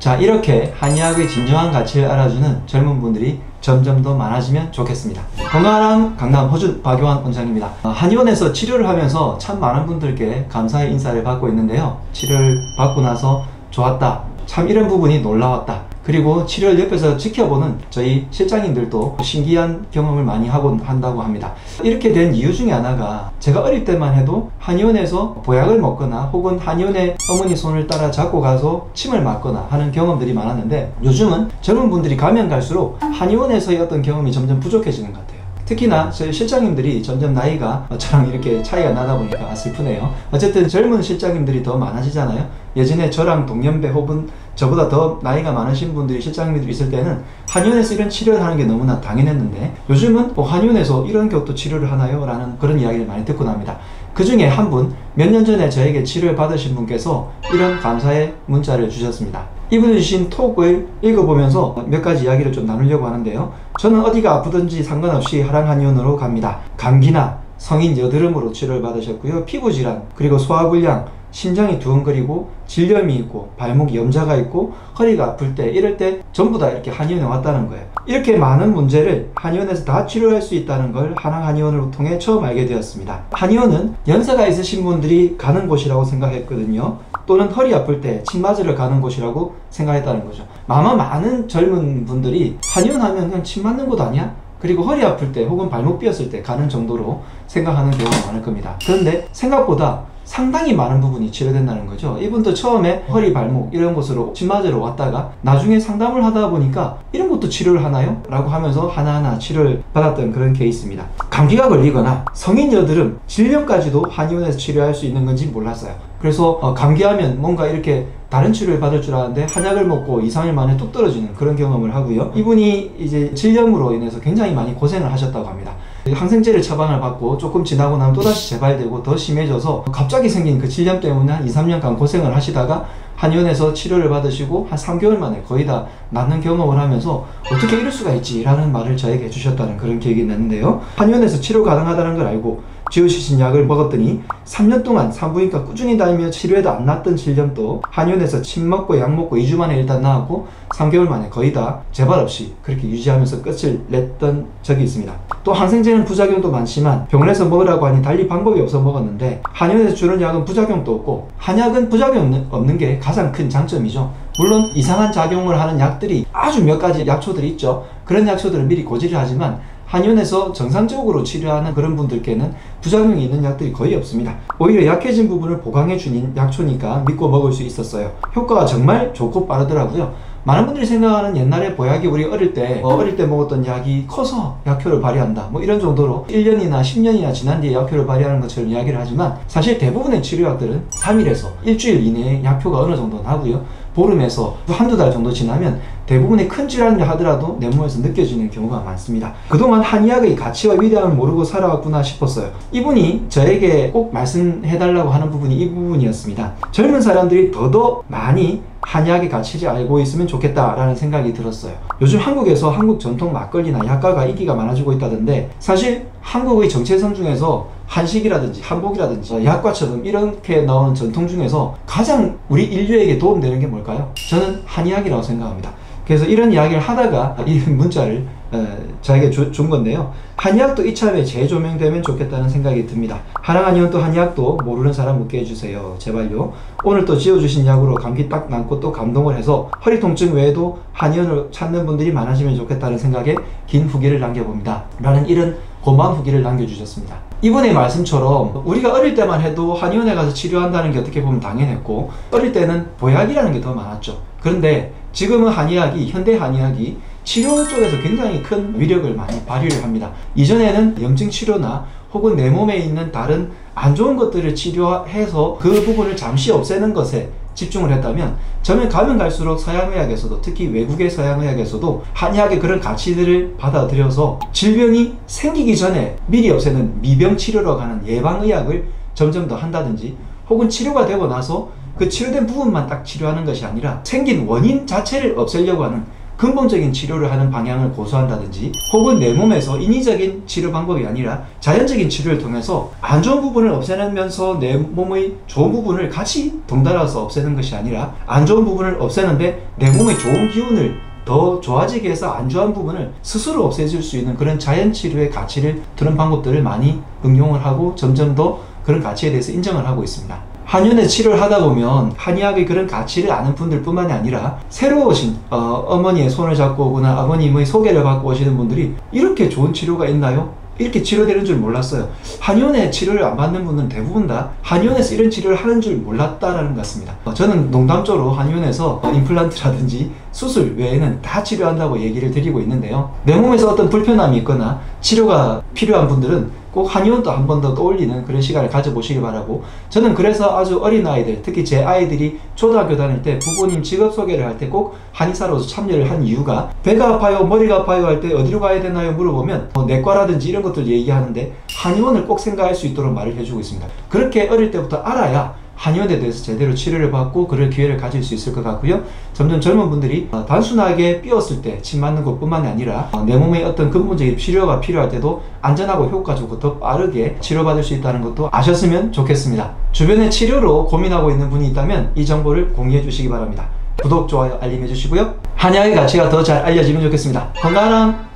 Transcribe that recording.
자, 이렇게 한의학의 진정한 가치를 알아주는 젊은 분들이 점점 더 많아지면 좋겠습니다. 건강한 강남 허준 박용환 원장입니다. 한의원에서 치료를 하면서 참 많은 분들께 감사의 인사를 받고 있는데요. 치료를 받고 나서 좋았다, 참 이런 부분이 놀라웠다, 그리고 치료를 옆에서 지켜보는 저희 실장님들도 신기한 경험을 많이 하곤 한다고 합니다. 이렇게 된 이유 중에 하나가, 제가 어릴 때만 해도 한의원에서 보약을 먹거나 혹은 한의원의 어머니 손을 따라 잡고 가서 침을 맞거나 하는 경험들이 많았는데, 요즘은 젊은 분들이 가면 갈수록 한의원에서의 어떤 경험이 점점 부족해지는 것 같아요. 특히나 저희 실장님들이 점점 나이가 저랑 이렇게 차이가 나다 보니까 슬프네요. 어쨌든 젊은 실장님들이 더 많아지잖아요. 예전에 저랑 동년배 혹은 저보다 더 나이가 많으신 분들이 실장님들이 있을 때는 한의원에서 이런 치료를 하는 게 너무나 당연했는데, 요즘은 한의원에서 이런 것도 치료를 하나요? 라는 그런 이야기를 많이 듣고 납니다. 그 중에 한 분, 몇 년 전에 저에게 치료를 받으신 분께서 이런 감사의 문자를 주셨습니다. 이분이 주신 톡을 읽어보면서 몇 가지 이야기를 좀 나누려고 하는데요. 저는 어디가 아프든지 상관없이 하랑한의원으로 갑니다. 감기나 성인 여드름으로 치료를 받으셨고요. 피부질환, 그리고 소화불량, 심장이 두근거리고 질염이 있고 발목 염자가 있고 허리가 아플 때, 이럴 때 전부 다 이렇게 한의원에 왔다는 거예요. 이렇게 많은 문제를 한의원에서 다 치료할 수 있다는 걸 하랑한의원을 통해 처음 알게 되었습니다. 한의원은 연세가 있으신 분들이 가는 곳이라고 생각했거든요. 또는 허리 아플 때 침 맞으러 가는 곳이라고 생각했다는 거죠. 아마 많은 젊은 분들이 한의원 하면 그냥 침 맞는 곳 아니야? 그리고 허리 아플 때 혹은 발목 삐었을 때 가는 정도로 생각하는 경우가 많을 겁니다. 그런데 생각보다 상당히 많은 부분이 치료된다는 거죠. 이분도 처음에 허리, 발목 이런 곳으로 침 맞으러 왔다가 나중에 상담을 하다 보니까 이런 것도 치료를 하나요? 라고 하면서 하나하나 치료를 받았던 그런 케이스입니다. 감기가 걸리거나 성인 여드름, 질염까지도 한의원에서 치료할 수 있는 건지 몰랐어요. 그래서 감기하면 뭔가 이렇게 다른 치료를 받을 줄 알았는데 한약을 먹고 2, 3일 만에 뚝 떨어지는 그런 경험을 하고요. 이분이 이제 질염으로 인해서 굉장히 많이 고생을 하셨다고 합니다. 항생제를 처방을 받고 조금 지나고 나면 또다시 재발되고 더 심해져서 갑자기 생긴 그 질염 때문에 한 2, 3년간 고생을 하시다가 한의원에서 치료를 받으시고 한 3개월 만에 거의 다 낫는 경험을 하면서 어떻게 이럴 수가 있지? 라는 말을 저에게 해주셨다는 그런 기억이 났는데요. 한의원에서 치료 가능하다는 걸 알고 지어주신 약을 먹었더니 3년 동안 산부인과 꾸준히 다니며 치료해도 안 낫던 질염도 한의원에서 침 먹고 약 먹고 2주 만에 일단 나았고 3개월 만에 거의 다 재발 없이 그렇게 유지하면서 끝을 냈던 적이 있습니다. 또 항생제는 부작용도 많지만 병원에서 먹으라고 하니 달리 방법이 없어 먹었는데, 한의원에서 주는 약은 부작용도 없고 한약은 부작용 없는 게 가장 큰 장점이죠. 물론 이상한 작용을 하는 약들이 아주 몇 가지 약초들이 있죠. 그런 약초들을 미리 고지를 하지만 한의원에서 정상적으로 치료하는 그런 분들께는 부작용이 있는 약들이 거의 없습니다. 오히려 약해진 부분을 보강해주는 약초니까 믿고 먹을 수 있었어요. 효과가 정말 좋고 빠르더라고요. 많은 분들이 생각하는 옛날에 보약이 우리 어릴 때 먹었던 약이 커서 약효를 발휘한다, 뭐 이런 정도로 1년이나 10년이나 지난 뒤에 약효를 발휘하는 것처럼 이야기를 하지만, 사실 대부분의 치료약들은 3일에서 일주일 이내에 약효가 어느 정도 나고요. 보름에서 한두 달 정도 지나면 대부분의 큰 질환을 하더라도 내 몸에서 느껴지는 경우가 많습니다. 그동안 한의학의 가치와 위대함을 모르고 살아왔구나 싶었어요. 이분이 저에게 꼭 말씀해달라고 하는 부분이 이 부분이었습니다. 젊은 사람들이 더더 많이 한의학의 가치를 알고 있으면 좋겠다라는 생각이 들었어요. 요즘 한국에서 한국 전통 막걸리나 약과가 인기가 많아지고 있다던데, 사실 한국의 정체성 중에서 한식이라든지 한복이라든지 약과처럼 이렇게 나오는 전통 중에서 가장 우리 인류에게 도움되는 게 뭘까요? 저는 한의학이라고 생각합니다. 그래서 이런 이야기를 하다가 이 문자를 저에게 준 건데요. 한의학도 이참에 재조명되면 좋겠다는 생각이 듭니다. 하랑한의원도 한의학도 모르는 사람 묻게 해주세요. 제발요. 오늘 또 지어주신 약으로 감기 딱 낫고 또 감동을 해서 허리 통증 외에도 한의원을 찾는 분들이 많아지면 좋겠다는 생각에 긴 후기를 남겨봅니다. 라는 이런 고마운 후기를 남겨주셨습니다. 이분의 말씀처럼 우리가 어릴 때만 해도 한의원에 가서 치료한다는 게 어떻게 보면 당연했고, 어릴 때는 보약이라는 게 더 많았죠. 그런데 지금은 한의학이, 현대 한의학이 치료 쪽에서 굉장히 큰 위력을 많이 발휘를 합니다. 이전에는 염증 치료나 혹은 내 몸에 있는 다른 안 좋은 것들을 치료해서 그 부분을 잠시 없애는 것에 집중을 했다면, 저는 가면 갈수록 서양의학에서도, 특히 외국의 서양의학에서도 한의학의 그런 가치들을 받아들여서 질병이 생기기 전에 미리 없애는 미병 치료로 가는 예방의학을 점점 더 한다든지, 혹은 치료가 되고 나서 그 치료된 부분만 딱 치료하는 것이 아니라 생긴 원인 자체를 없애려고 하는 근본적인 치료를 하는 방향을 고수한다든지, 혹은 내 몸에서 인위적인 치료 방법이 아니라 자연적인 치료를 통해서 안 좋은 부분을 없애면서 내 몸의 좋은 부분을 같이 덩달아서 없애는 것이 아니라, 안 좋은 부분을 없애는데 내 몸의 좋은 기운을 더 좋아지게 해서 안 좋은 부분을 스스로 없애줄 수 있는 그런 자연치료의 가치를 두는 방법들을 많이 응용을 하고 점점 더 그런 가치에 대해서 인정을 하고 있습니다. 한의원에 치료를 하다 보면 한의학의 그런 가치를 아는 분들 뿐만이 아니라 새로 오신 어머니의 손을 잡고 오거나 아버님의 소개를 받고 오시는 분들이 이렇게 좋은 치료가 있나요? 이렇게 치료되는 줄 몰랐어요. 한의원에 치료를 안 받는 분은 대부분 다 한의원에서 이런 치료를 하는 줄 몰랐다라는 것 같습니다. 저는 농담조로 한의원에서 임플란트라든지 수술 외에는 다 치료한다고 얘기를 드리고 있는데요. 내 몸에서 어떤 불편함이 있거나 치료가 필요한 분들은 꼭 한의원도 한 번 더 떠올리는 그런 시간을 가져보시기 바라고, 저는 그래서 아주 어린 아이들, 특히 제 아이들이 초등학교 다닐 때 부모님 직업 소개를 할 때 꼭 한의사로서 참여를 한 이유가, 배가 아파요, 머리가 아파요 할 때 어디로 가야 되나요 물어보면 내과라든지 이런 것들 얘기하는데 한의원을 꼭 생각할 수 있도록 말을 해주고 있습니다. 그렇게 어릴 때부터 알아야 한의원에 대해서 제대로 치료를 받고 그럴 기회를 가질 수 있을 것 같고요. 점점 젊은 분들이 단순하게 삐었을 때 침 맞는 것뿐만이 아니라 내 몸에 어떤 근본적인 치료가 필요할 때도 안전하고 효과적으로 더 빠르게 치료받을 수 있다는 것도 아셨으면 좋겠습니다. 주변에 치료로 고민하고 있는 분이 있다면 이 정보를 공유해 주시기 바랍니다. 구독, 좋아요, 알림 해주시고요. 한의학의 가치가 더 잘 알려지면 좋겠습니다. 건강한